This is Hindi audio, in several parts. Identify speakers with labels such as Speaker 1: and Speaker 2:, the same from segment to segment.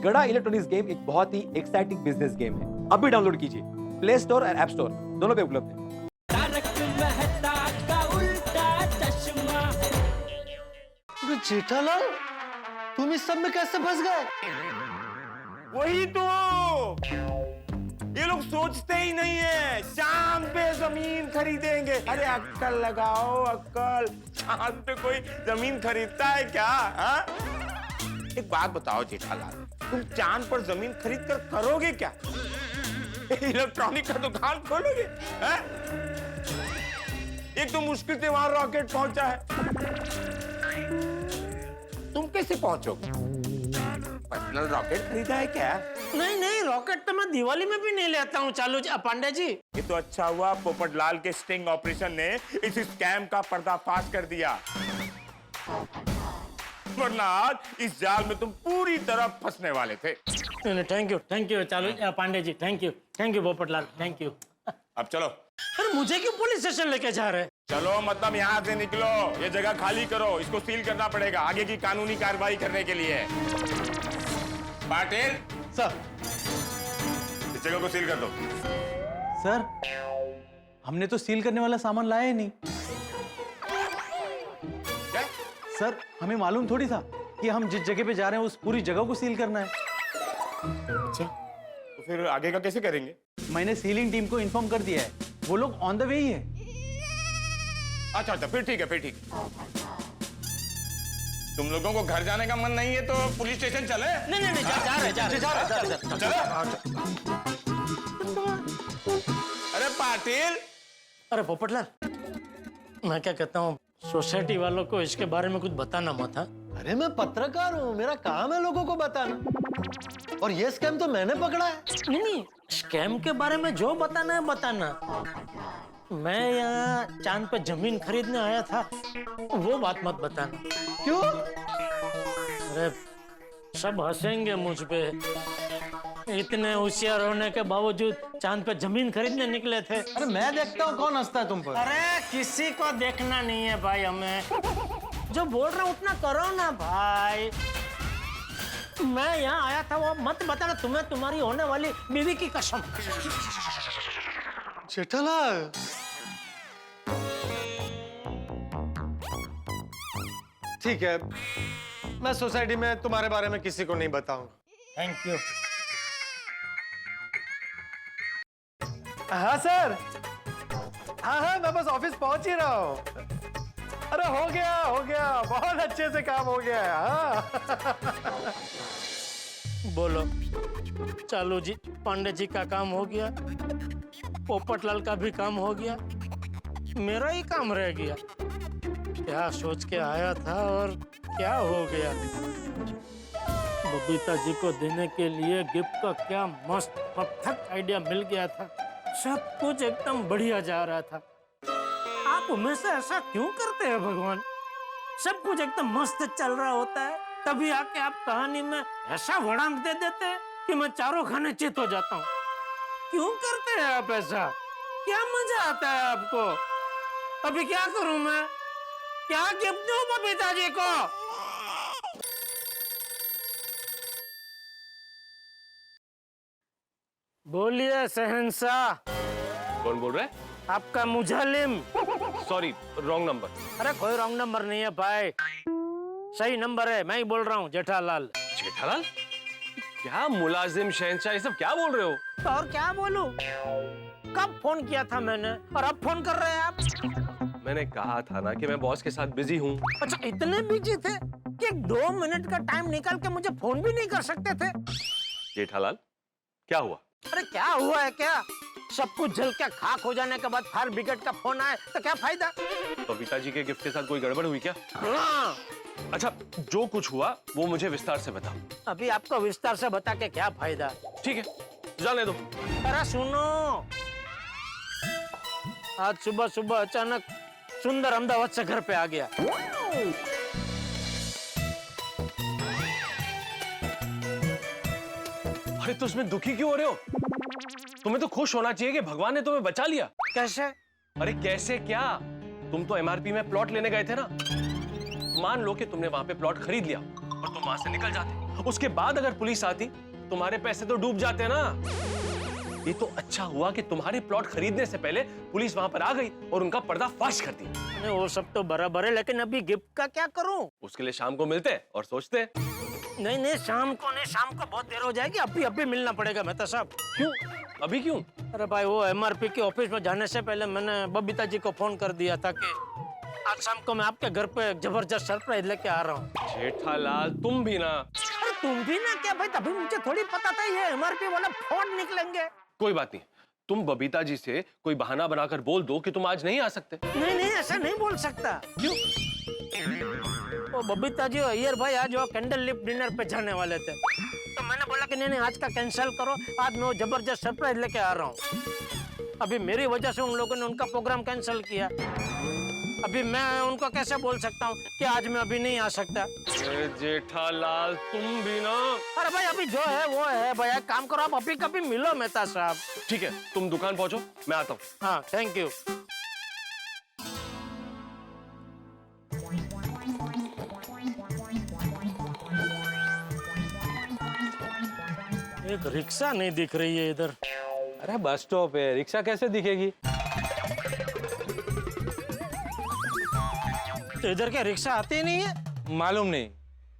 Speaker 1: गड़ा इलेक्ट्रॉनिक्स गेम एक बहुत ही एक्साइटिंग बिजनेस गेम है। अभी डाउनलोड कीजिए, प्ले स्टोर और ऐप स्टोर दोनों पे उपलब्ध है।
Speaker 2: जेठालाल, तुम इस सब में कैसे फंस गए?
Speaker 3: वही तो, ये लोग सोचते ही नहीं है चांद पे जमीन खरीदेंगे। अरे अक्कल लगाओ अक्कल, चांद पे कोई जमीन खरीदता है क्या? हा? एक बात बताओ जेठालाल, तुम चांद पर जमीन खरीद कर करोगे क्या? इलेक्ट्रॉनिक का दुकान खोलोगे? हा? एक तो मुश्किल से वहां रॉकेट पहुंचा है, तुम कैसे पहुंचोगे? पर्सनल रॉकेट खरीदा है क्या?
Speaker 2: नहीं, रॉकेट तो मैं दिवाली में भी नहीं लेता हूँ चालू पांडे जी।
Speaker 3: ये तो अच्छा हुआ पोपटलाल के स्टिंग ऑपरेशन ने इस स्कैम का पर्दाफाश कर दिया, वरना आज इस जाल में तुम पूरी तरह फंसने वाले थे।
Speaker 2: Thank you Chalu Pandey ji, thank you Popatlal, thank you.
Speaker 3: अब चलो।
Speaker 2: अरे मुझे क्यों पुलिस स्टेशन लेके जा रहे हैं?
Speaker 3: चलो मतलब यहाँ से निकलो, ये जगह खाली करो, इसको सील करना पड़ेगा आगे की कानूनी कार्रवाई करने के लिए। पाटिल
Speaker 4: सर।
Speaker 3: इस जगह को सील कर दो।
Speaker 4: सर, हमने तो सील करने वाला सामान लाया ही नहीं।
Speaker 3: क्या?
Speaker 4: सर, हमें मालूम थोड़ी था कि हम जिस जगह पे जा रहे हैं उस पूरी जगह को सील करना है।
Speaker 3: अच्छा, तो फिर आगे का कैसे करेंगे?
Speaker 4: मैंने सीलिंग टीम को इन्फॉर्म कर दिया है, वो लोग ऑन द वे ही है।
Speaker 3: अच्छा, फिर ठीक है। तुम लोगों को घर जाने का मन नहीं है तो पुलिस स्टेशन चले?
Speaker 2: नहीं, जा रहे।
Speaker 3: अरे पाटिल।
Speaker 2: अरे पोपटलाल, मैं क्या कहता हूँ, सोसाइटी वालों को इसके बारे में कुछ बताना मत।
Speaker 5: अरे मैं पत्रकार हूँ, मेरा काम है लोगों को बताना। और ये स्कैम तो मैंने पकड़ा है।
Speaker 2: नहीं, स्कैम के बारे में जो बताना है बताना। मैं यहाँ चांद पे जमीन खरीदने आया था, वो बात मत बताना।
Speaker 5: क्यों?
Speaker 2: अरे सब हंसेंगे मुझ पे, इतने होशियार होने के बावजूद चांद पे जमीन खरीदने निकले थे।
Speaker 5: अरे मैं देखता हूँ कौन हंसता है तुम पर।
Speaker 2: अरे किसी को देखना नहीं है भाई, हमें जो बोल रहा हूँ उतना करो ना भाई। मैं यहाँ आया था वो मत बताना, तुम्हें तुम्हारी होने वाली बीवी की कसम।
Speaker 5: जेठालाल, ठीक है, मैं सोसाइटी में तुम्हारे बारे में किसी को नहीं बताऊंगा।
Speaker 2: Thank you.
Speaker 5: हाँ सर, हाँ, मैं बस ऑफिस पहुंच ही रहा हूँ। अरे हो गया, बहुत अच्छे से काम हो गया है। हाँ।
Speaker 2: बोलो चालू जी, पांडे जी का काम हो गया, पोपटलाल का भी काम हो गया, मेरा ही काम रह गया। क्या सोच के आया था और क्या हो गया। बबीता जी को देने के लिए गिफ्ट का क्या मस्त परफेक्ट आइडिया मिल गया था, सब कुछ एकदम बढ़िया जा रहा था। आप हमेशा ऐसा क्यों करते हैं भगवान? सब कुछ एकदम मस्त चल रहा होता है, तभी आके आप कहानी में ऐसा वड़ांग दे देते हैं कि मैं चारों खाने चित हो जाता हूँ। क्यों करते हैं आप ऐसा? क्या मजा आता है आपको? अभी क्या करूं मैं? क्या गिफ्ट दूं बबीता जी को? बोलिए शहंशाह।
Speaker 6: कौन बोल रहा है?
Speaker 2: आपका मुझलिम।
Speaker 6: Sorry, wrong number.
Speaker 2: अरे कोई रॉन्ग नंबर नहीं है भाई, सही नंबर है, मैं ही बोल रहा हूँ जेठालाल।
Speaker 6: जेठालाल? क्या मुलाजिम, शहंशाह, ये सब क्या बोल रहे हो?
Speaker 2: तो और क्या बोलूं? कब फोन किया था मैंने और अब फोन कर रहे हैं आप?
Speaker 6: मैंने कहा था ना कि मैं बॉस के साथ बिजी हूँ।
Speaker 2: अच्छा, इतने बिजी थे कि 2 मिनट का टाइम निकाल के मुझे फोन भी नहीं कर सकते थे?
Speaker 6: जेठालाल, क्या हुआ?
Speaker 2: अरे क्या हुआ है क्या? सब कुछ जल के खाक हो जाने के बाद फायर ब्रिगेड का फोन आए तो क्या फायदा?
Speaker 6: बबीता जी के गिफ्ट के साथ कोई गड़बड़ हुई क्या?
Speaker 2: हाँ।
Speaker 6: अच्छा, जो कुछ हुआ वो मुझे विस्तार से बताओ।
Speaker 2: अभी आपको विस्तार से बता के क्या फायदा?
Speaker 6: ठीक है, जाने दो।
Speaker 2: अरे सुनो, आज सुबह सुबह अचानक सुंदर अहमदाबाद से घर पे आ गया।
Speaker 6: अरे तो उसमें दुखी क्यों हो रहे हो? तुम्हें तो खुश होना चाहिए कि भगवान ने तुम्हें बचा लिया।
Speaker 2: कैसे?
Speaker 6: अरे कैसे क्या, तुम तो एमआरपी में प्लॉट लेने गए थे ना। मान लो कि तुमने वहां पे प्लॉट खरीद लिया और तुम वहां से निकल जाते, उसके बाद अगर पुलिस आती तुम्हारे पैसे तो डूब जाते ना। ये तो अच्छा हुआ कि तुम्हारे प्लॉट खरीदने से पहले पुलिस वहां पर आ गई और उनका पर्दाफाश कर दिया।
Speaker 2: अरे वो सब तो बराबर है, लेकिन अभी गिफ्ट का क्या करूं?
Speaker 6: उसके लिए शाम को मिलते और सोचते।
Speaker 2: नहीं नहीं, शाम को नहीं, शाम को बहुत देर हो जाएगी। अभी मिलना पड़ेगा मेहता साहब।
Speaker 6: क्यों? अभी क्यों?
Speaker 2: अरे भाई, वो एमआरपी के ऑफिस में जाने से पहले मैंने बबीता जी को फोन कर दिया था कि आज शाम को मैं आपके घर पे जबरदस्त सरप्राइज लेके आ रहा हूँ।
Speaker 6: जेठालाल तुम भी ना।
Speaker 2: अरे तुम भी ना क्या भाई? तभी मुझे थोड़ी पता था ये एमआरपी वाला फोन निकलेंगे।
Speaker 6: कोई बात नहीं, तुम बबीता जी से कोई बहाना बनाकर बोल दो कि तुम आज नहीं आ सकते।
Speaker 2: नहीं नहीं, ऐसा नहीं बोल सकता।
Speaker 6: क्यों?
Speaker 2: वो बबीता जी और अय्यर भाई आज वो कैंडल लिप डिनर पे जाने वाले थे, तो मैंने बोला कि नहीं आज का कैंसिल करो, आज मैं वो जबरदस्त सरप्राइज लेके आ रहा हूँ। अभी मेरी वजह से उन लोगों ने उनका प्रोग्राम कैंसिल किया। अभी मैं उनको कैसे बोल सकता हूँ कि आज मैं अभी नहीं आ सकता?
Speaker 6: जेठालाल तुम भी ना।
Speaker 2: अरे भाई, अभी जो है वो है भाई। एक काम करो, आप अभी कभी मिलो मेहता साहब।
Speaker 6: ठीक है, तुम दुकान पहुंचो, मैं आता हूँ।
Speaker 2: हाँ, थैंक यू। एक रिक्शा नहीं दिख रही है इधर।
Speaker 4: अरे बस स्टॉप है, रिक्शा कैसे दिखेगी?
Speaker 2: तो इधर क्या रिक्शा आती ही नहीं है?
Speaker 7: मालूम नहीं,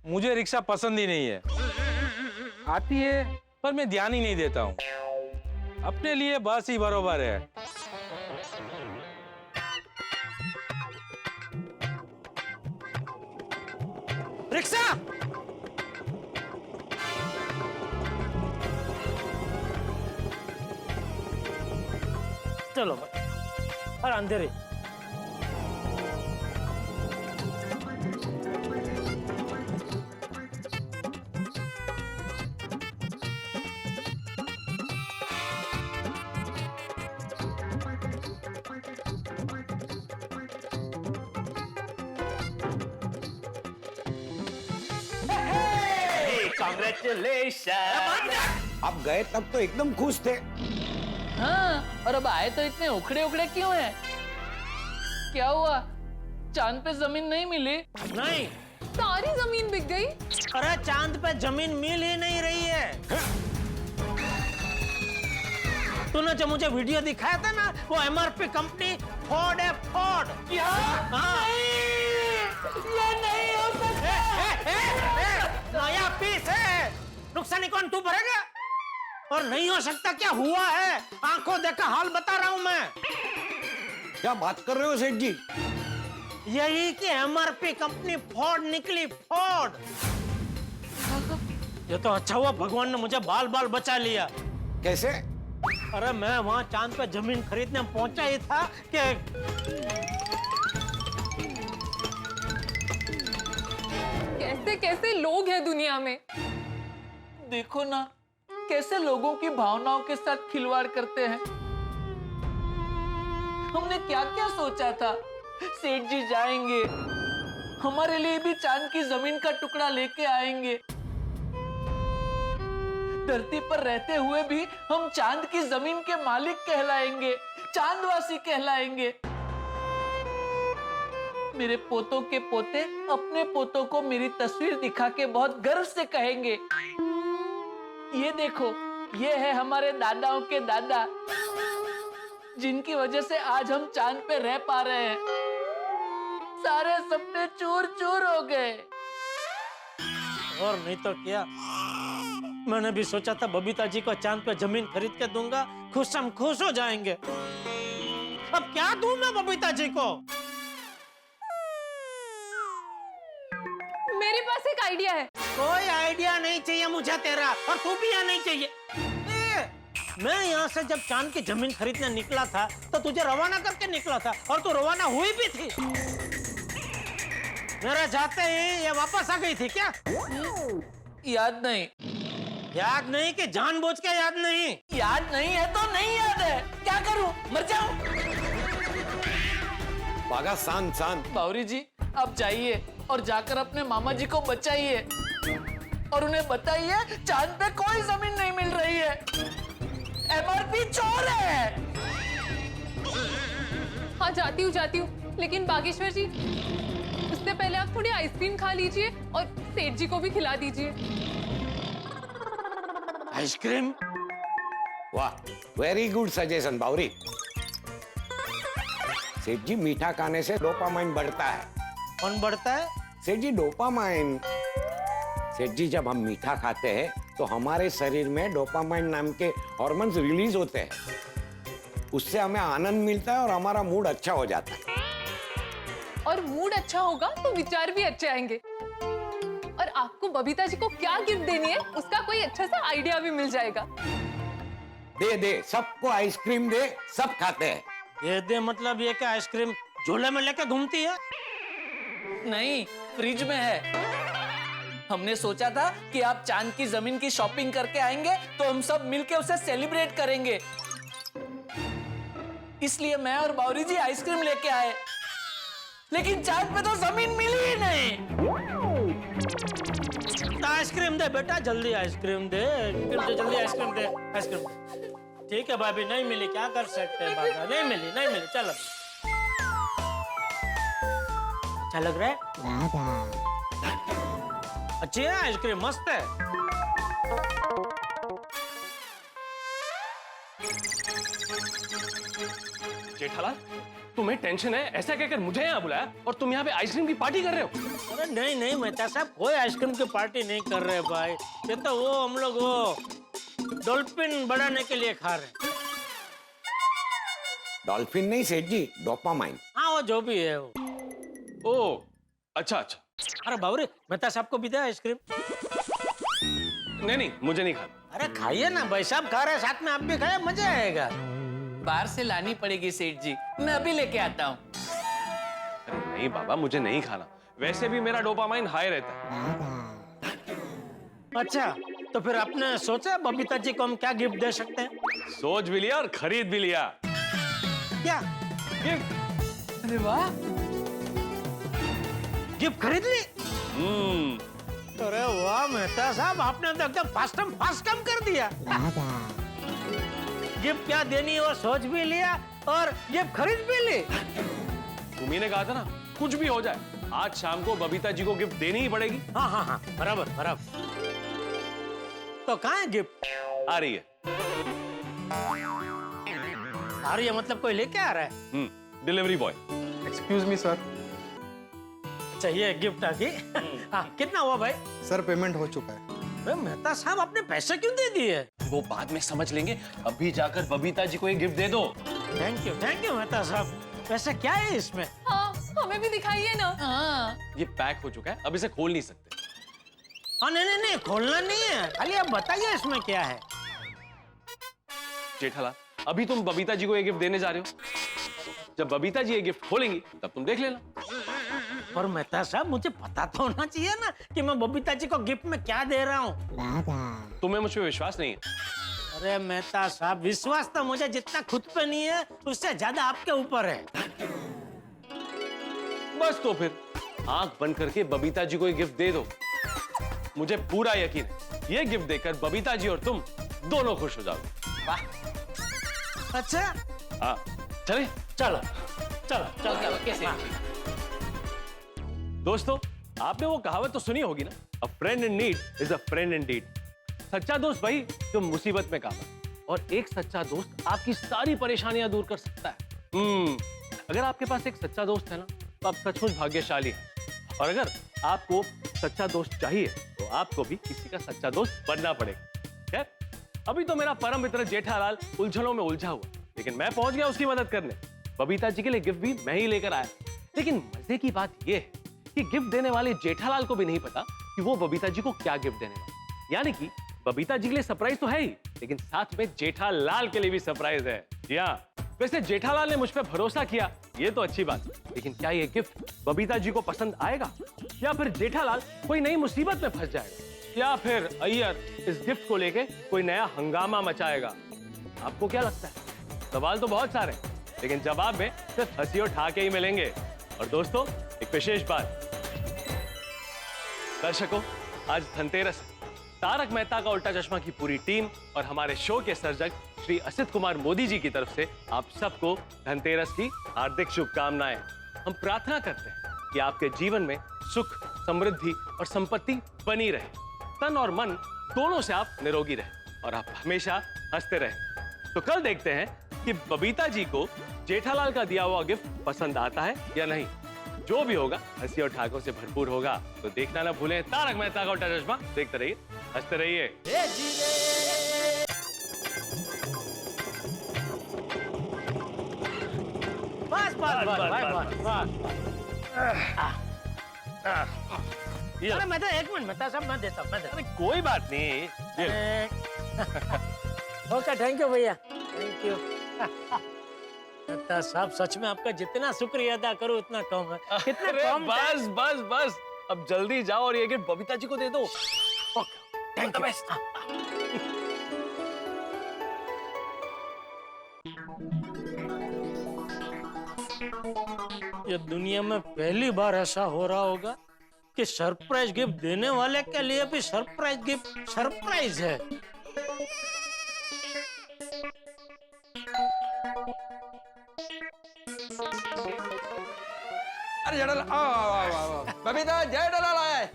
Speaker 7: मुझे रिक्शा पसंद ही नहीं है। आती है पर मैं ध्यान ही नहीं देता हूँ। अपने लिए बस ही बरोबर है।
Speaker 2: रिक्शा! चलो भाई, और अंधेरे।
Speaker 3: अब गए तब तो एकदम खुश थे।
Speaker 8: हाँ, और अब आए तो इतने उखड़े उखड़े क्यों हैं? क्या हुआ? चांद पे जमीन नहीं मिली?
Speaker 2: नहीं,
Speaker 9: सारी जमीन बिक गई।
Speaker 2: अरे चांद पे जमीन मिल ही नहीं रही है। तूने जो मुझे वीडियो दिखाया था ना, वो एमआरपी कंपनी फोर्ड है, फोर्ड।
Speaker 8: क्या? ये नहीं हो सकता।
Speaker 2: नया पीस है, नुकसान कौन तू भरेगा? और नहीं हो सकता क्या? हुआ है, आंखों देखा हाल बता रहा हूं मैं।
Speaker 3: क्या बात कर रहे हो सेठ जी?
Speaker 2: यही कि एमआरपी कंपनी फोर्ड निकली, फोर्ड। ये तो अच्छा हुआ भगवान ने मुझे बाल बाल बचा लिया।
Speaker 3: कैसे?
Speaker 2: अरे मैं वहां चांद पे जमीन खरीदने पहुंचा ही था कि
Speaker 9: कैसे कैसे लोग हैं दुनिया में।
Speaker 8: देखो ना, कैसे लोगों की भावनाओं के साथ खिलवाड़ करते हैं। हमने क्या क्या सोचा था, सेठ जी जाएंगे, हमारे लिए भी चांद की जमीन का टुकड़ा लेके आएंगे। धरती पर रहते हुए भी हम चांद की जमीन के मालिक कहलाएंगे, चांदवासी कहलाएंगे। मेरे पोतों के पोते अपने पोतों को मेरी तस्वीर दिखा के बहुत गर्व से कहेंगे, ये देखो, ये है हमारे दादाओं के दादा, जिनकी वजह से आज हम चांद पे रह पा रहे हैं। सारे सपने चूर चूर हो गए।
Speaker 2: और नहीं तो क्या, मैंने भी सोचा था बबीता जी को चांद पे जमीन खरीद के दूंगा, खुशम खुश हो जाएंगे। अब क्या दूं मैं बबीता जी को?
Speaker 9: मेरे पास एक आइडिया है।
Speaker 2: कोई आइडिया नहीं चाहिए मुझे तेरा, और तू भी यहाँ नहीं चाहिए। मैं यहाँ से जब चांद की जमीन खरीदने निकला था तो तुझे रवाना करके निकला था, और तू रवाना हुई भी थी। मेरा जाते ही ये वापस आ गई थी क्या?
Speaker 8: याद नहीं।
Speaker 2: याद नहीं कि जानबूझ के याद नहीं?
Speaker 8: याद नहीं है तो नहीं याद है, क्या करूं, मर जाऊं?
Speaker 3: पागा शांत शांत।
Speaker 8: बावरी जी, आप जाइए और जाकर अपने मामा जी को बचाइए और उन्हें बताइए चांद पे कोई जमीन नहीं मिल रही है, एमआरपी चोर है।
Speaker 9: हाँ, जाती हूँ, लेकिन बागेश्वर जी, उससे पहले आप थोड़ी आइसक्रीम खा लीजिए और सेठ जी को भी खिला दीजिए।
Speaker 2: आइसक्रीम?
Speaker 3: वाह, वेरी गुड सजेशन बावरी। सेठ जी, मीठा खाने से डोपामाइन बढ़ता है।
Speaker 2: कौन बढ़ता है?
Speaker 3: सेठ जी, डोपामाइन। सेठ जी, जब हम मीठा खाते हैं तो हमारे शरीर में डोपामाइन नाम के हार्मोन्स रिलीज होते हैं। उससे हमें आनंद मिलता है और हमारा मूड अच्छा हो जाता है।
Speaker 9: और मूड अच्छा होगा तो विचार भी अच्छे आएंगे। और आपको बबीता जी को क्या गिफ्ट देनी है उसका कोई अच्छा सा आइडिया भी मिल जाएगा।
Speaker 3: दे दे, सबको आइसक्रीम दे, सब खाते हैं।
Speaker 2: ये दे मतलब ये क्या आइसक्रीम झोले में लेके घूमती है?
Speaker 8: नहीं, फ्रिज में है। हमने सोचा था कि आप चांद की जमीन की शॉपिंग करके आएंगे तो हम सब मिलके उसे सेलिब्रेट करेंगे, इसलिए मैं और बावरी जी आइसक्रीम लेके आए। लेकिन चांद पे तो जमीन मिली ही नहीं।
Speaker 2: तो आइसक्रीम दे बेटा, जल्दी आइसक्रीम दे, जल्दी आइसक्रीम दे, आइसक्रीम। ठीक है भाभी, नहीं मिली, क्या कर सकते हैं बाबा, नहीं मिली, नहीं मिली, चलो। अच्छा लग रहा है? अच्छी है आइसक्रीम, मस्त है।
Speaker 6: जेठालाल, तुम्हें टेंशन है ऐसा कहकर मुझे यहाँ बुलाया और तुम यहाँ पे आइसक्रीम की पार्टी कर रहे हो?
Speaker 2: अरे नहीं नहीं मेहता साहब, कोई आइसक्रीम की पार्टी नहीं कर रहे भाई। ये तो वो हम लोग वो डॉल्फिन बढ़ाने के लिए खा रहे हैं।
Speaker 3: डॉल्फिन नहीं सेठ जी, डोपामाइन।
Speaker 2: हाँ वो जो भी है वो।
Speaker 6: ओ, अच्छा अच्छा।
Speaker 2: अरे बाबरे, मेहता साहब को भी दे आइसक्रीम।
Speaker 6: नहीं नहीं, मुझे नहीं खाना।
Speaker 2: अरे खाइए ना, भाई साहब खा रहे हैं, साथ में आप भी खाए, मजा आएगा।
Speaker 8: बाहर से लानी पड़ेगी सेठ जी, मैं अभी लेके आता हूँ।
Speaker 6: अरे नहीं बाबा, मुझे नहीं खाना। वैसे भी मेरा डोपामाइन हाई रहता है।
Speaker 2: अच्छा, तो फिर आपने सोचा बबीता जी को हम क्या गिफ्ट दे सकते हैं?
Speaker 6: सोच भी लिया और खरीद भी लिया।
Speaker 2: क्या
Speaker 6: गिफ्ट?
Speaker 8: अरे वाह,
Speaker 2: गिफ्ट खरीद ली? अरे वाह मेहता साहब, आपने तो एकदम फास्ट काम कर दिया। गिफ्ट क्या देनी है वो सोच भी लिया और गिफ्ट खरीद भी ली।
Speaker 6: तुम्ही ने कहा था ना, कुछ भी हो जाए आज शाम को बबीता जी को गिफ्ट देनी ही पड़ेगी।
Speaker 2: हाँ हाँ हाँ, बराबर बराबर। तो कहाँ है गिफ्ट?
Speaker 6: आ रही है।
Speaker 2: आ रही है मतलब कोई लेके आ रहा है?
Speaker 6: Delivery boy.
Speaker 5: Excuse me sir.
Speaker 2: चाहिए गिफ्ट आ गई। हाँ, कितना हुआ भाई?
Speaker 5: सर पेमेंट हो चुका है।
Speaker 2: मेहता साहब आपने पैसे क्यों दे दिए?
Speaker 6: वो बाद में समझ लेंगे, अभी जाकर बबीता जी को एक गिफ्ट दे दो।
Speaker 2: थैंक यू मेहता साहब। पैसे क्या है इसमें?
Speaker 9: हाँ, हमें भी दिखाइए ना।
Speaker 8: हाँ,
Speaker 6: ये पैक हो चुका है, अब इसे खोल नहीं सकते।
Speaker 2: हाँ नहीं, खोलना नहीं है, खाली आप बताइए इसमें क्या है।
Speaker 6: जेठालाल, अभी तुम बबीता जी को ये गिफ्ट देने जा रहे हो। जब बबीता जी ये गिफ्ट खोलेंगी तब तुम देख लेना।
Speaker 2: पर मेहता साहब, मुझे पता तो होना चाहिए ना कि मैं बबीता जी को गिफ्ट में क्या दे रहा हूँ।
Speaker 6: तुम्हें मुझ पे विश्वास नहीं है?
Speaker 2: अरे मेहता साहब, विश्वास तो मुझे जितना खुद पे नहीं है उससे ज्यादा आपके ऊपर है।
Speaker 6: बस तो फिर आंख बंद करके बबीता जी को ये गिफ्ट दे दो। मुझे पूरा यकीन है ये गिफ्ट देकर बबीता जी और तुम दोनों खुश हो जाओगे।
Speaker 8: वाह।
Speaker 2: अच्छा,
Speaker 6: हाँ, चले।
Speaker 2: चलो चलो चलो
Speaker 8: ओके, ओके, सेठ
Speaker 2: हाँ।
Speaker 8: जी।
Speaker 6: दोस्तों, आपने वो कहावत तो सुनी होगी ना, अ friend in need is a friend Indeed. सच्चा दोस्त भाई जो मुसीबत में काम है, और एक सच्चा दोस्त आपकी सारी परेशानियां दूर कर सकता है। अगर आपके पास एक सच्चा दोस्त है ना, तो आप सचमुच भाग्यशाली हैं। और अगर आपको सच्चा दोस्त चाहिए तो आपको भी किसी का सच्चा दोस्त बनना पड़ेगा। खैर, अभी तो मेरा परम मित्र जेठालाल उलझनों में उलझा हुआ, लेकिन मैं पहुंच गया उसकी मदद करने। बबीता जी के लिए गिफ्ट भी मैं ही लेकर आया। लेकिन मजे की बात यह है कि गिफ्ट देने वाले जेठालाल को भी नहीं पता कि वो बबीता जी को क्या गिफ्ट देने वाला। यानी कि बबीता जी के लिए सरप्राइज तो है ही, लेकिन साथ में जेठालाल के लिए भी सरप्राइज है। जी हाँ, वैसे जेठालाल ने मुझ पर भरोसा किया, ये तो अच्छी बात, लेकिन क्या ये गिफ्ट बबीता जी को पसंद आएगा, या फिर जेठालाल कोई नई मुसीबत में फंस जाएगा, या फिर अय्यर इस गिफ्ट को लेके कोई नया हंगामा मचाएगा? आपको क्या लगता है? सवाल तो बहुत सारे, लेकिन जवाब में सिर्फ हंसी और ठाके ही मिलेंगे। और दोस्तों, एक विशेष बात, दर्शकों, आज धनतेरस है। तारक मेहता का उल्टा चश्मा की पूरी टीम और हमारे शो के सर्जक श्री असित कुमार मोदी जी की तरफ से आप सबको धनतेरस की हार्दिक शुभकामनाएं। हम प्रार्थना करते हैं कि आपके जीवन में सुख, समृद्धि और संपत्ति बनी रहे, तन और मन दोनों से आप निरोगी रहे। और आप हमेशा हंसते रहें। तो कल देखते हैं कि बबीता जी को जेठालाल का दिया हुआ गिफ्ट पसंद आता है या नहीं। जो भी होगा हंसी और ठाकों से भरपूर होगा। तो देखना ना भूलें तारक मेहता का उल्टा चश्मा। देखते रहिए, हंसते रहिए।
Speaker 2: बस बस बस बस
Speaker 6: ये
Speaker 2: अरे मैं तो 1 मिनट मेहता साहब मैं देता हूँ।
Speaker 6: अरे कोई बात नहीं, ये
Speaker 2: ओके थैंक यू भैया, थैंक यू। मेहता साहब सच में आपका जितना शुक्रिया अदा करूँ उतना कम है। कितना
Speaker 6: अरे
Speaker 2: कम
Speaker 6: बस बस बस, अब जल्दी जाओ और ये गिफ्ट बबीता जी को दे दो।
Speaker 2: Thank you. ये दुनिया में पहली बार ऐसा हो रहा होगा कि सरप्राइज गिफ्ट देने वाले के लिए भी सरप्राइज गिफ्ट सरप्राइज है।
Speaker 10: अरे जेठालाल आओ आओ आओ आओ। बबीता जेठालाल आया है।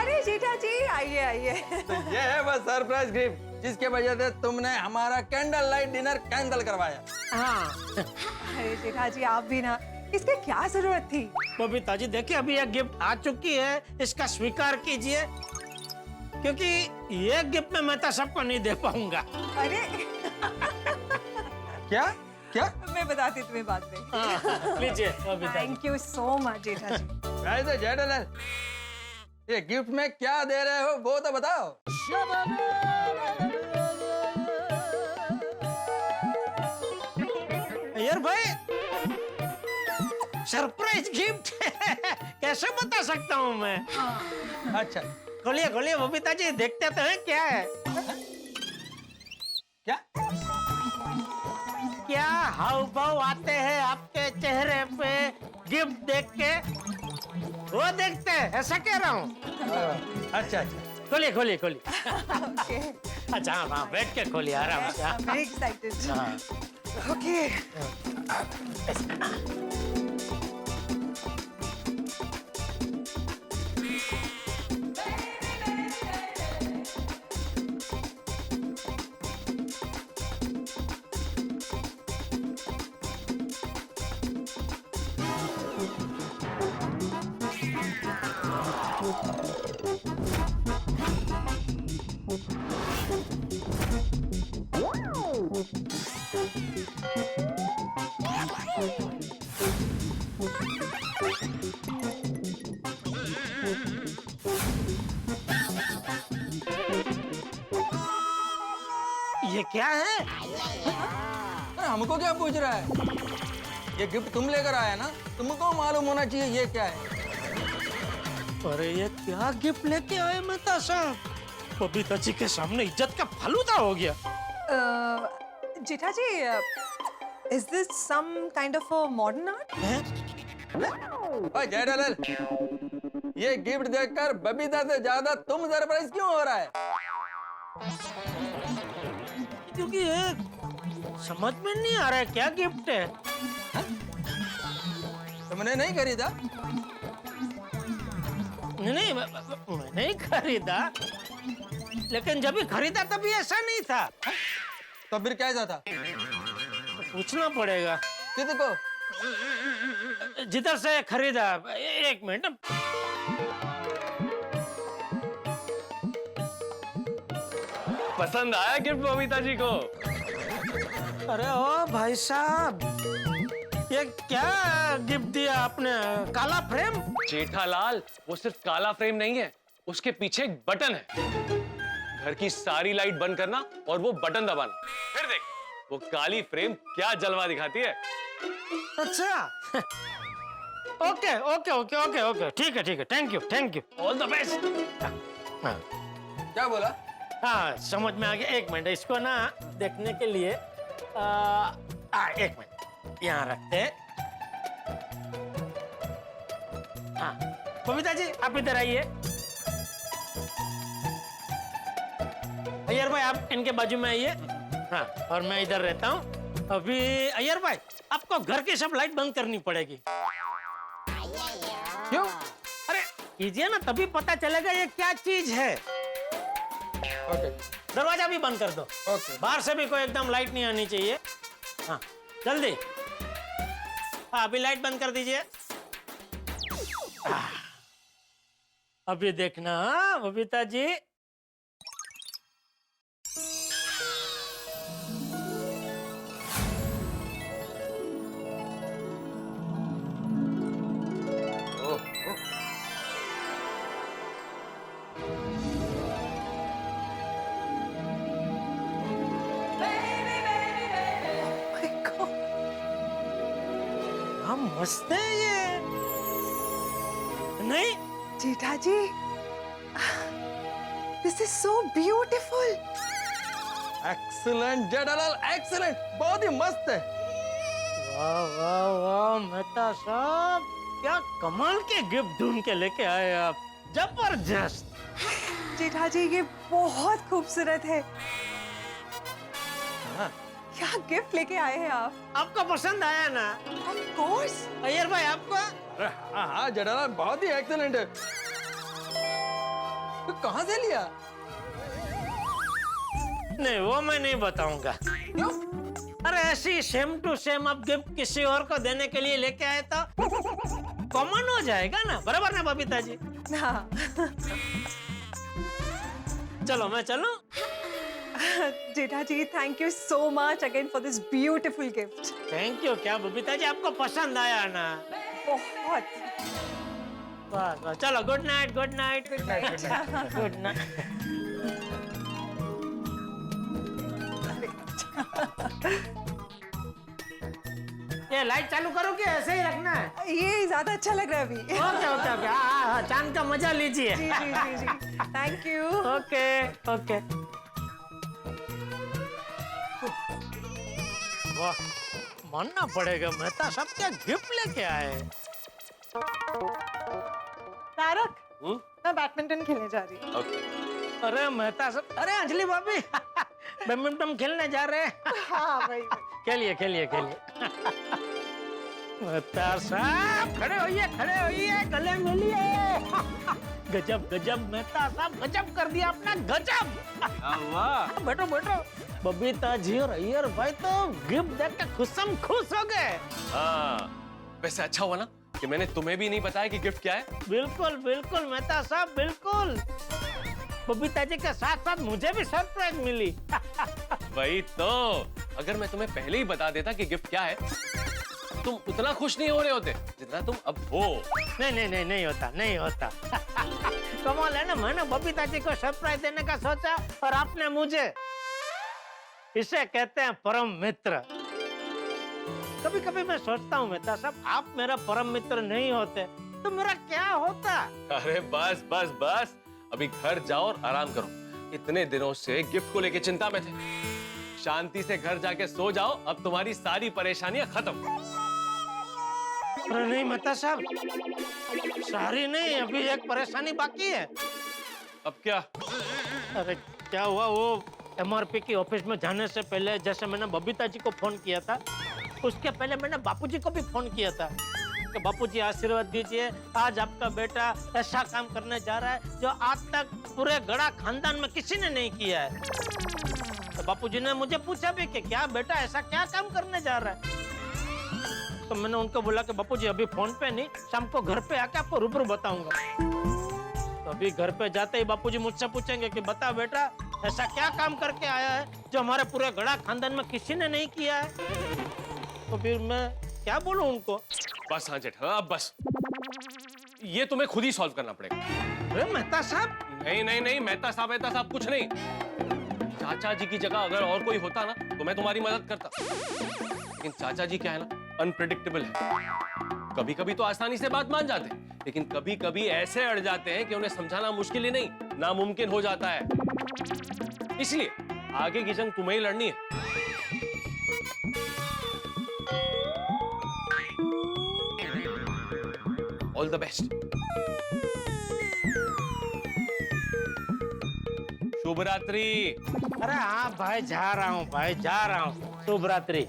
Speaker 11: अरे जेठा जी आइए आइए।
Speaker 10: तो ये है वह सरप्राइज गिफ्ट जिसके वजह से तुमने हमारा कैंडल लाइट डिनर कैंसिल करवाया।
Speaker 11: हाँ अरे जेठा जी आप भी ना, इसकी क्या जरूरत थी।
Speaker 2: बबीता जी देखिए अभी यह गिफ्ट आ चुकी है, इसका स्वीकार कीजिए क्योंकि ये गिफ्ट में मैं तो सबको नहीं दे पाऊंगा।
Speaker 11: अरे
Speaker 10: क्या क्या?
Speaker 11: मैं बताती तुम्हें बाद में।
Speaker 2: लीजिए Babita ji.
Speaker 11: Thank you so much जेठा जी।
Speaker 10: वैसे जेठालाल ये गिफ्ट में क्या दे रहे हो वो तो बताओ।
Speaker 2: यार भाई सरप्राइज गिफ्ट कैसे बता सकता हूँ मैं।
Speaker 10: अच्छा
Speaker 2: खोलिए खोलिए बबीता जी, देखते तो हैं क्या है।
Speaker 10: क्या?
Speaker 2: क्या हाव भाव आते हैं आपके चेहरे पे गिफ्ट देख के, वो देखते हैं, ऐसा कह रहा हूँ।
Speaker 10: अच्छा अच्छा
Speaker 2: खोलिए खोलिए खोलिए।
Speaker 11: ओके
Speaker 2: अच्छा हाँ बैठ के खोलिए आराम से। हाँ।
Speaker 11: Very excited.
Speaker 2: हाँ।
Speaker 11: ओके
Speaker 2: ये क्या है?
Speaker 10: अरे हमको क्या पूछ रहा है? ये गिफ्ट तुम लेकर आया ना, तुमको मालूम होना चाहिए ये क्या है।
Speaker 2: अरे ये क्या गिफ्ट लेके आए मेहता साहब? बबीता जी के सामने इज्जत का फालूदा हो गया।
Speaker 11: Jetha ji is this some kind of modern art?
Speaker 10: ओए जेठालाल ये गिफ्ट देखकर बबीता से ज्यादा तुम सरप्राइज क्यों हो रहा है?
Speaker 2: क्योंकि ये समझ में नहीं आ रहा है क्या गिफ्ट है।
Speaker 10: तुमने नहीं खरीदा?
Speaker 2: नहीं मैं नहीं खरीदा, लेकिन जब भी खरीदा तभी ऐसा नहीं था।
Speaker 10: तो फिर कैसा था?
Speaker 2: पूछना पड़ेगा
Speaker 10: किसको?
Speaker 2: जिधर से खरीदा। एक मिनट।
Speaker 6: पसंद आया गिफ्ट बबीता जी को?
Speaker 2: अरे ओ भाई साहब ये क्या गिफ्ट दिया आपने? काला फ्रेम?
Speaker 6: जेठालाल वो सिर्फ काला फ्रेम नहीं है, उसके पीछे एक बटन है। घर की सारी लाइट बंद करना और वो बटन दबाना, फिर देख वो काली फ्रेम क्या जलवा दिखाती है।
Speaker 2: अच्छा okay okay okay okay okay ठीक है thank you
Speaker 6: all the best.
Speaker 10: क्या बोला?
Speaker 2: हाँ समझ में आ गया। एक मिनट इसको ना देखने के लिए एक मिनट यहाँ रखते हैं। हाँ बबीता जी आप इधर आइए। अय्यर भाई आप इनके बाजू में आइए। हाँ और मैं इधर रहता हूँ। अभी अय्यर भाई आपको घर की सब लाइट बंद करनी पड़ेगी।
Speaker 10: क्यों?
Speaker 2: अरे कीजिए ना, तभी पता चलेगा ये क्या चीज है।
Speaker 10: ओके
Speaker 2: दरवाजा भी बंद कर दो।
Speaker 10: ओके।
Speaker 2: बाहर से भी कोई एकदम लाइट नहीं आनी चाहिए। हाँ जल्दी। हाँ अभी लाइट बंद कर दीजिए। अभी देखना हाँ बबीता जी।
Speaker 11: My God.
Speaker 2: हाँ मस्त है ये। नहीं
Speaker 11: जेठा जी, this is so beautiful.
Speaker 10: Excellent Jethalal, excellent, बहुत ही मस्त है।
Speaker 2: वाह वाह वाह मेहता साहब, क्या कमाल के गिफ्ट ढूंढ के लेके आए आप। जबरदस्त।
Speaker 11: जेठा जी ये बहुत खूबसूरत है। क्या गिफ्ट लेके आए हैं आप?
Speaker 2: आपको पसंद आया ना?
Speaker 11: Of course.
Speaker 2: अय्यर भाई आपको?
Speaker 10: अरे हाँ हाँ जेठालाल, बहुत ही एक्सीलेंट है। तो कहाँ से लिया?
Speaker 2: नहीं वो मैं नहीं बताऊंगा।
Speaker 11: क्यों?
Speaker 2: अरे ऐसी सेम टू सेम आप गिफ्ट किसी और को देने के लिए लेके आए तो कॉमन हो जाएगा ना, बराबर ना बबीता जी?
Speaker 11: हाँ।
Speaker 2: चलो मैं चलूं?
Speaker 11: जेठा जी, thank you so much again for this beautiful gift.
Speaker 2: Thank you. क्या बबीता जी आपको पसंद आया ना?
Speaker 11: बहुत।
Speaker 2: वाह वाह। चलो good night good night good night good night. ये लाइट चालू करो कि ऐसे ही रखना है?
Speaker 11: ये ज्यादा अच्छा लग रहा है अभी।
Speaker 2: Okay okay okay. हाँ चांद का मजा लीजिए।
Speaker 11: जी जी जी जी। Thank you.
Speaker 2: Okay okay. वाह मानना पड़ेगा मेहता साहब क्या गिफ्ट लेके आए।
Speaker 11: तारक, मैं बैडमिंटन खेलने जा रही हूँ।
Speaker 2: अरे मेहता साहब, अरे अंजलि भाभी बैडमिंटन खेलने जा रहे हैं।
Speaker 11: हाँ भाई।
Speaker 2: खेलिए खेलिए खेलिए। मेहता साहब खड़े होइए गले मिलिए। गजब गजब मेहता साहब, गजब कर दिया आपने, गजब। वाह बैठो बैठो। बबीता जी और अय्यर भाई तो गिफ्ट देख के खुश हो गए।
Speaker 6: हाँ वैसे अच्छा हुआ ना कि मैंने तुम्हें भी नहीं बताया कि गिफ्ट क्या है।
Speaker 2: बिल्कुल बिल्कुल मेहता साहब बिल्कुल। बबीता जी के साथ साथ मुझे भी सरप्राइज मिली।
Speaker 6: वही तो, अगर मैं तुम्हें पहले ही बता देता कि गिफ्ट क्या है तुम उतना खुश नहीं हो रहे होते जितना तुम अब हो।
Speaker 2: नहीं होता। कमाल है ना, मैंने बबीता जी को सरप्राइज देने का सोचा और आपने मुझे। इसे कहते हैं परम मित्र। कभी कभी मैं सोचता हूँ मेहता साहब, आप मेरा परम मित्र नहीं होते तो मेरा क्या होता।
Speaker 6: अरे बस बस बस, अभी घर जाओ और आराम करो। इतने दिनों से गिफ्ट को लेके चिंता में थे, शांति से घर जाके सो जाओ। अब तुम्हारी सारी परेशानियां खत्म।
Speaker 2: अरे नहीं मेहता साहब, सारी नहीं, अभी एक परेशानी बाकी है।
Speaker 6: अब क्या?
Speaker 2: अरे क्या हुआ, वो MRP की ऑफिस में जाने से पहले जैसे मैंने बबीता जी को फोन किया था, उसके पहले मैंने बापूजी को भी फोन किया था कि बापूजी आशीर्वाद दीजिए, आज आपका बेटा ऐसा काम करने जा रहा है जो आज तक पूरे गड़ा खानदान में किसी ने नहीं किया है। तो बापूजी ने मुझे पूछा भी कि क्या बेटा ऐसा क्या काम करने जा रहा है। तो मैंने उनको बोला कि बापूजी अभी फोन पे नहीं, शाम को घर पे आके आपको रूबरू बताऊंगा। तो अभी घर पे जाते ही बापूजी मुझसे पूछेंगे कि बता बेटा ऐसा क्या काम करके आया है जो हमारे पूरे गड़ा खानदान में किसी ने नहीं किया है। तो फिर मैं क्या बोलूं उनको।
Speaker 6: बस हाँ जेठा, अब बस ये तुम्हें खुद ही सॉल्व करना पड़ेगा।
Speaker 2: अरे मेहता साहब,
Speaker 6: नहीं मेहता साहब कुछ नहीं। चाचा जी की जगह अगर और कोई होता ना तो मैं तुम्हारी मदद करता, लेकिन चाचा जी क्या है ना, अनप्रेडिक्टेबल है। कभी कभी तो आसानी से बात मान जाते हैं, लेकिन कभी कभी ऐसे अड़ जाते हैं कि उन्हें समझाना मुश्किल ही नहीं नामुमकिन हो जाता है। इसलिए आगे की जंग तुम्हें ही लड़नी है। All the best. शुभ रात्रि।
Speaker 2: अरे हाँ भाई जा रहा हूँ शुभ रात्रि।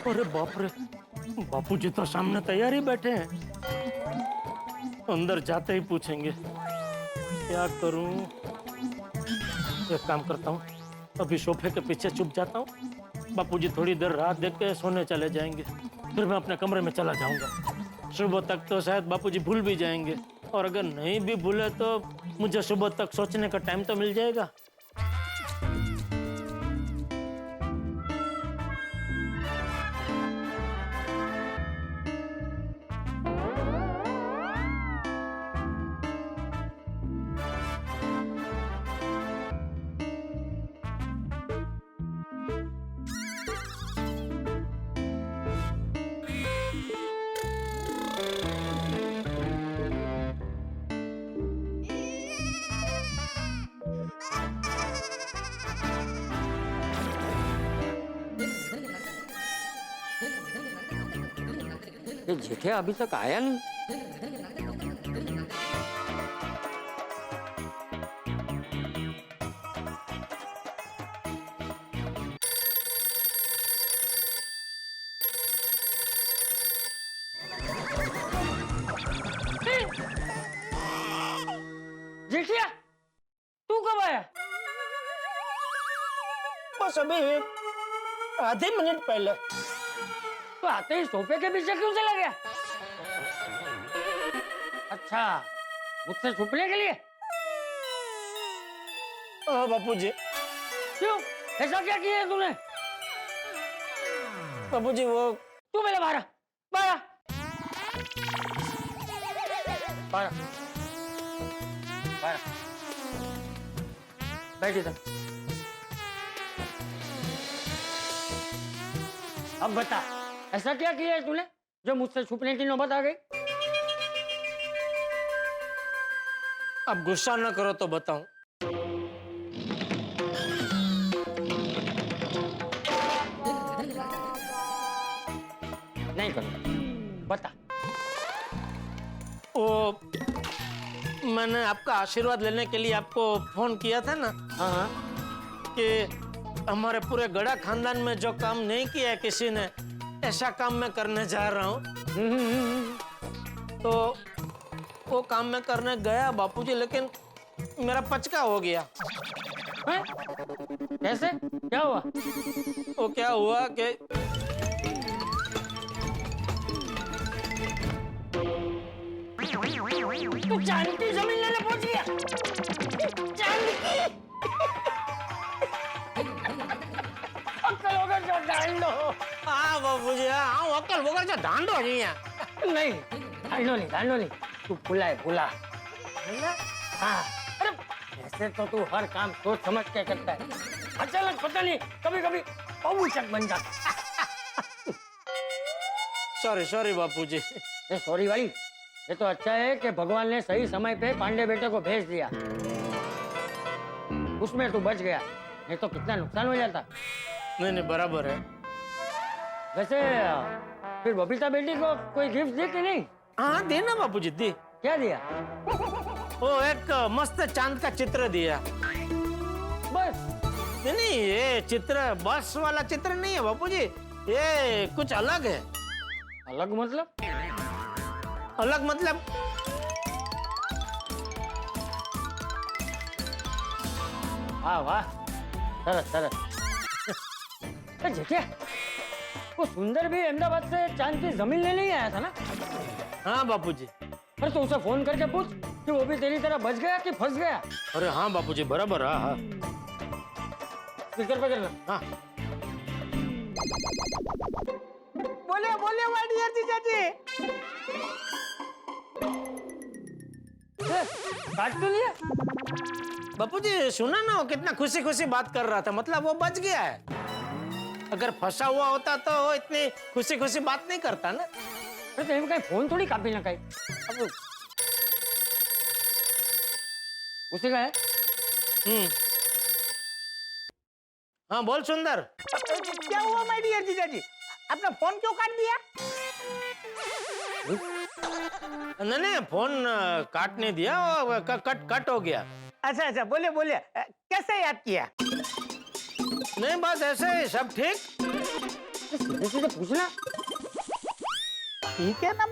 Speaker 2: अरे बाप रे, बापूजी तो सामने तैयार ही बैठे हैं। अंदर जाते ही पूछेंगे क्या करूं। एक काम करता हूँ, अभी सोफे के पीछे छुप जाता हूँ। बापूजी थोड़ी देर रात देख के सोने चले जाएंगे, फिर मैं अपने कमरे में चला जाऊंगा। सुबह तक तो शायद बापूजी भूल भी जाएंगे, और अगर नहीं भी भूले तो मुझे सुबह तक सोचने का टाइम तो मिल जाएगा।
Speaker 12: ये जेठे अभी तक आया नहीं। जेठिया, तू कब आया?
Speaker 2: बस अभी आधे मिनट पहले।
Speaker 12: तो आते ही सोफे के पीछे क्यों चला गया? अच्छा, मुझसे छुपने के लिए?
Speaker 2: हाँ बापूजी।
Speaker 12: क्यों? ऐसा क्या किया है तूने?
Speaker 2: बापूजी वो
Speaker 12: तू मेरे बाहर बाहर बाहर बाहर बैठ इधर। अब बता, ऐसा क्या किया है तूने जो मुझसे छुपने की नौबत आ गई?
Speaker 2: अब गुस्सा न करो तो बताऊं।
Speaker 12: नहीं करूँ, बता।
Speaker 2: वो मैंने आपका आशीर्वाद लेने के लिए आपको फोन किया था ना।
Speaker 12: हाँ,
Speaker 2: कि हमारे पूरे गड़ा खानदान में जो काम नहीं किया है किसी ने, ऐसा काम मैं करने जा रहा हूँ। तो वो काम मैं करने गया बापूजी, लेकिन मेरा पचका हो गया।
Speaker 12: हैं? कैसे? क्या हुआ?
Speaker 2: वो क्या हुआ कि
Speaker 12: तू चांदी की जमीन लेने पहुंच गया? चांदी की? अक्कल होकर जो डांडो।
Speaker 2: हाँ बापूजी, हाँ अक्कल वगैरह जो डांडो नहीं है।
Speaker 12: नहीं, डांडो नहीं, तू भूला है, भूला। हाँ, अरे ऐसे तो तू हर काम सोच समझ के करता है, अचानक पता नहीं कभी कभी अवूचक बन जाता।
Speaker 2: सॉरी बापूजी।
Speaker 12: ये सॉरी भाई, ये तो अच्छा है कि भगवान ने सही समय पे पांडे बेटे को भेज दिया, उसमें तू बच गया, नहीं तो कितना नुकसान हो जाता।
Speaker 2: नहीं बराबर है।
Speaker 12: वैसे फिर बबीता बेटी को कोई गिफ्ट दी कि नहीं?
Speaker 2: हाँ देना बापूजी, दी।
Speaker 12: क्या दिया?
Speaker 2: वो एक मस्त चांद का चित्र दिया।
Speaker 12: बस?
Speaker 2: नहीं, ये चित्र बस वाला चित्र नहीं है बापूजी, ये कुछ अलग है।
Speaker 12: अलग मतलब?
Speaker 2: अलग मतलब
Speaker 12: वाह वाह, सरस सरस। जेठिया, वो सुंदर भी अहमदाबाद से चांद की जमीन लेने ही आया था ना?
Speaker 2: हाँ बापूजी।
Speaker 12: अरे तो उसे फोन करके पूछ कि वो भी तेरी तरह बच गया कि फंस गया।
Speaker 2: अरे हाँ बापूजी, बराबर। हाँ
Speaker 12: स्पीकर पे करना।
Speaker 2: हाँ।
Speaker 3: बोले माय डियर जीजा जी।
Speaker 12: काट तो लिया?
Speaker 2: बापूजी सुना ना, वो कितना खुशी खुशी बात कर रहा था, मतलब वो बच गया है। अगर फंसा हुआ होता तो वो इतनी खुशी खुशी बात नहीं करता ना।
Speaker 12: अरे तो कहीं फोन थोड़ी कापी ना कहीं। अब उसी का है।
Speaker 2: हाँ बोल सुंदर।
Speaker 3: क्या हुआ माय डियर जीजा जी, आपने फोन क्यों काट दिया?
Speaker 2: नहीं फोन काट नहीं दिया, वो कट हो गया।
Speaker 3: अच्छा बोले कैसे याद किया?
Speaker 2: नहीं बस ऐसे ही, सब ठीक।
Speaker 12: सीधे सीधे पूछना।
Speaker 5: ठीक है ना,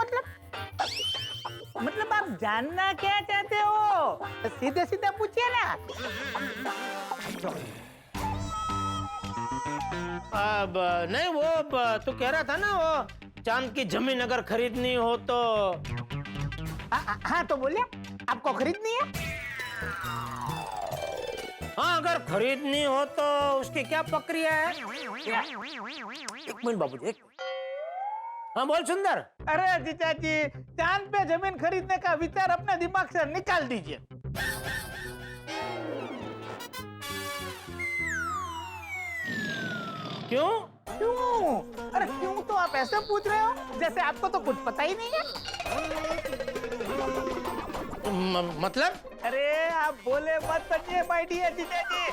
Speaker 5: मतलब आप जानना क्या चाहते हो? सीधे सीधे पूछिए ना।
Speaker 2: अब नहीं, वो तू कह रहा था ना, वो चांद की जमीन अगर खरीदनी हो तो।
Speaker 5: हाँ तो बोलिए, आपको खरीदनी है?
Speaker 2: हाँ, अगर खरीदनी हो तो उसकी क्या प्रक्रिया है? एक मिनट बाबूजी, हाँ बोल सुंदर।
Speaker 5: अरे जीजा जी, चांद पे जमीन खरीदने का विचार अपने दिमाग से निकाल दीजिए।
Speaker 2: क्यों?
Speaker 5: क्यों? अरे क्यों तो आप ऐसे पूछ रहे हो जैसे आपको तो कुछ पता ही नहीं है।
Speaker 2: मतलब?
Speaker 5: अरे आप बोले मत बनिए माय डियर जीजा जी।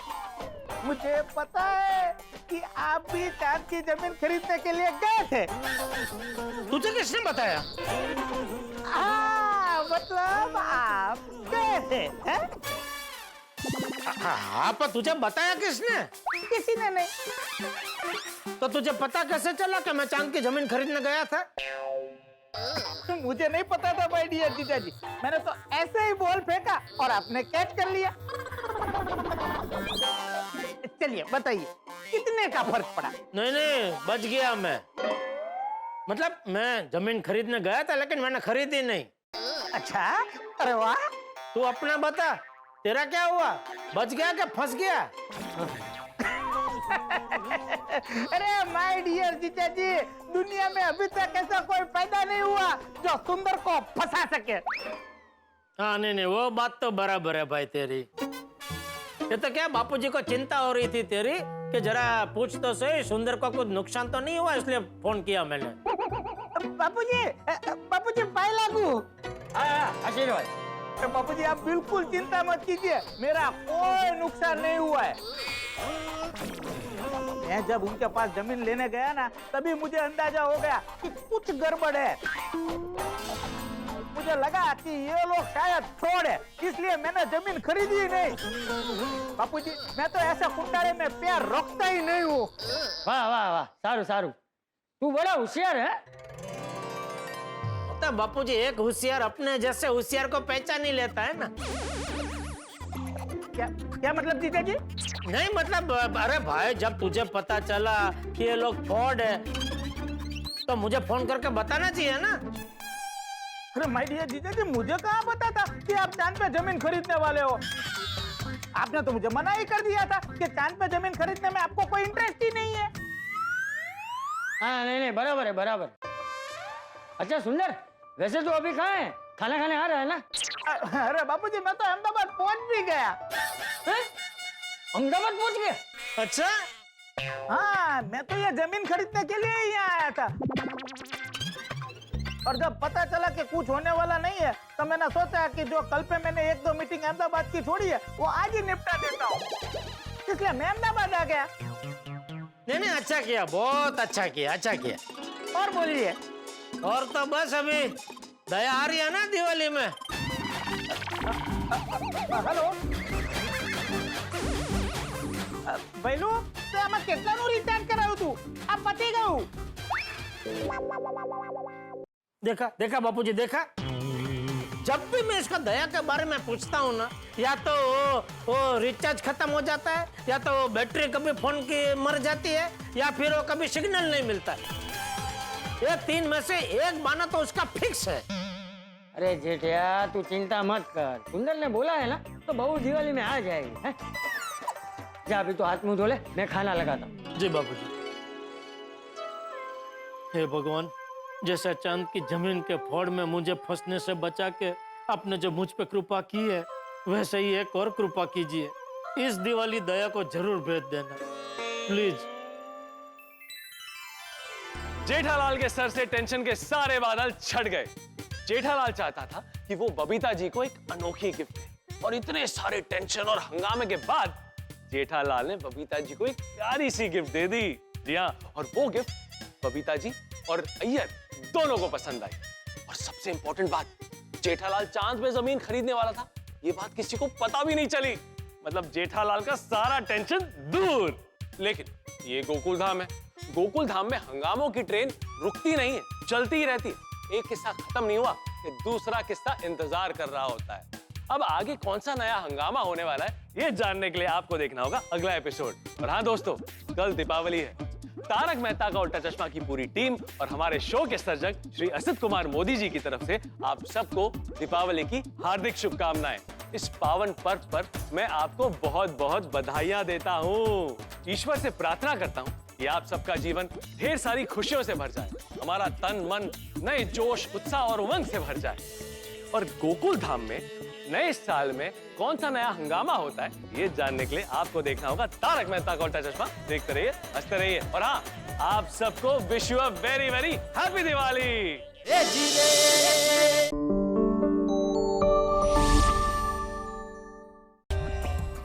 Speaker 5: मुझे पता है कि आप भी चांद की जमीन खरीदने के लिए गए थे।
Speaker 2: तुझे किसने बताया?
Speaker 5: हाँ, मतलब आप गए थे, हैं?
Speaker 2: हाँ, पर तुझे बताया किसने?
Speaker 5: किसी ने नहीं।
Speaker 2: तो तुझे पता कैसे चला कि मैं चांद की जमीन खरीदने गया था?
Speaker 5: मुझे नहीं पता था माय डियर जीजा जी, मैंने तो ऐसे ही बॉल फेंका और आपने कैच कर लिया। चलिए बताइए, कितने का फर्क पड़ा?
Speaker 2: नहीं, बच गया मैं। मतलब मैं जमीन खरीदने गया था लेकिन मैंने खरीदी नहीं।
Speaker 5: अच्छा, अरे वाह।
Speaker 2: तू अपना बता, तेरा क्या हुआ? बच गया क्या फंस गया?
Speaker 5: अरे माय डियर जीजा जी, दुनिया में अभी तक ऐसा कोई पैदा नहीं हुआ जो सुंदर को फंसा सके।
Speaker 2: हाँ नहीं, वो बात तो बराबर है भाई तेरी। ये तो क्या बापूजी को चिंता हो रही थी तेरी कि जरा पूछ तो सही सुंदर को कुछ नुकसान तो नहीं हुआ, इसलिए फोन किया मैंने।
Speaker 5: बापूजी पाए लागू।
Speaker 12: आशीर्वाद।
Speaker 5: तो बापूजी आप बिल्कुल चिंता मत कीजिए, मेरा कोई नुकसान नहीं हुआ है। मैं जब उनके पास जमीन लेने गया ना, तभी मुझे अंदाजा हो गया कि कुछ गड़बड़ है। मुझे लगा कि ये लोग शायद फ्रॉड है, इसलिए मैंने जमीन खरीदी ही नहीं। बापूजी, मैं तो ऐसा कुंडारे में पैर रखता ही नहीं हूँ।
Speaker 12: वाह वाह वाह, सारू सारू, तू बड़ा होशियार है।
Speaker 2: तो बापूजी, एक होशियार अपने जैसे होशियार को पहचान नहीं लेता है ना।
Speaker 5: क्या मतलब जीजा जी?
Speaker 2: नहीं मतलब, अरे भाई जब तुझे पता चला कि ये लोग फ्रॉड है तो मुझे फोन करके बताना चाहिए ना।
Speaker 5: अरे माय डियर जीजा जी, मुझे कहाँ पता था कि आप चांद पे जमीन खरीदने वाले हो। आपने तो मुझे मना ही कर दिया था कि चांद पे जमीन खरीदने में आपको कोई इंटरेस्ट ही नहीं है।
Speaker 12: हाँ नहीं, बराबर है, बराबर। अच्छा सुंदर, वैसे तो अभी कहाँ है? खाना खाने आ रहा है ना?
Speaker 5: अरे बापूजी, मैं तो अहमदाबाद पहुंच भी गया।
Speaker 12: अहमदाबाद पहुंच गया?
Speaker 2: अच्छा,
Speaker 5: हाँ, मैं तो ये जमीन खरीदने के लिए ही यहाँ आया था। और जब पता चला कि कुछ होने वाला नहीं है, तो मैंने सोचा कि जो कल पे मैंने 1-2 मीटिंग अहमदाबाद की छोड़ी है, वो आज ही निपटा देता हूँ। इसलिए मैं अहमदाबाद आ गया।
Speaker 2: नहीं, अच्छा किया, बहुत अच्छा किया, अच्छा किया।
Speaker 5: और बोलिए।
Speaker 2: और तो बस अभी दया आ रही है ना दिवाली में।
Speaker 5: हेलो बैलू, तो आમાં કેટલાનું રિચાર્જ કરાવ્યું તું? આ પતી ગયું।
Speaker 2: देखा बापूजी, देखा। जब भी मैं इसका दया के बारे में पूछता हूँ ना, या तो वो रिचार्ज खत्म हो जाता है, या तो बैटरी कभी फोन की मर जाती है, या फिर वो कभी सिग्नल नहीं मिलता है। ये 3 में से एक बाना तो उसका फिक्स है।
Speaker 12: अरे जेठिया, तू चिंता मत कर, सुंदर ने बोला है ना, तो बहू दिवाली में आ जाएगी, है? जा अभी तो हाथ मुंह धो ले, मैं खाना लगाता हूँ।
Speaker 2: जी बापूजी। हे भगवान, जैसा चांद की जमीन के फोड़ में मुझे फंसने से बचा के आपने जो मुझ पे कृपा की है, वैसे ही एक और कृपा कीजिए। इस दिवाली दया को जरूर भेज देना, प्लीज।
Speaker 6: जेठालाल के सर से टेंशन के सारे बादल छट गए। जेठालाल चाहता था कि वो बबीता जी को एक अनोखी गिफ्ट दे, और इतने सारे टेंशन और हंगामे के बाद जेठालाल ने बबीता जी को एक प्यारी सी गिफ्ट दे दी। जी हाँ, और वो गिफ्ट बबीता जी और अय्यर दोनों को पसंद आई। और सबसे इंपॉर्टेंट बात, जेठालाल चांद पे जमीन खरीदने वाला था, ये बात किसी को पता भी नहीं चली। मतलब जेठालाल का सारा टेंशन दूर। लेकिन ये गोकुल धाम है गोकुल धाम में हंगामों की ट्रेन रुकती नहीं है, चलती ही रहती है। एक किस्सा खत्म नहीं हुआ कि दूसरा किस्सा इंतजार कर रहा होता है। अब आगे कौन सा नया हंगामा होने वाला है, ये जानने के लिए आपको देखना होगा अगला एपिसोड। और हाँ दोस्तों, कल दीपावली है। तारक मेहता का उल्टा चश्मा की पूरी टीम और हमारे शो के सर्जक श्री असित कुमार मोदी जी की तरफ से आप सबको दीपावली की हार्दिक शुभकामनाएं। इस पावन पर्व पर मैं आपको बहुत बहुत बधाइयां देता हूँ। ईश्वर से प्रार्थना करता हूँ कि आप सबका जीवन ढेर सारी खुशियों से भर जाए, हमारा तन मन नए जोश, उत्साह और उमंग से भर जाए। और गोकुल धाम में नए साल में कौन सा नया हंगामा होता है, ये जानने के लिए आपको देखना होगा तारक मेहता का उल्टा चश्मा। देखते रहिए, हंसते रहिए। और हाँ, आप सबको wish you a very very happy Diwali.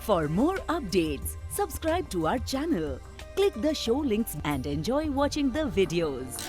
Speaker 13: For more updates, subscribe to our channel, click the show links and enjoy watching the videos.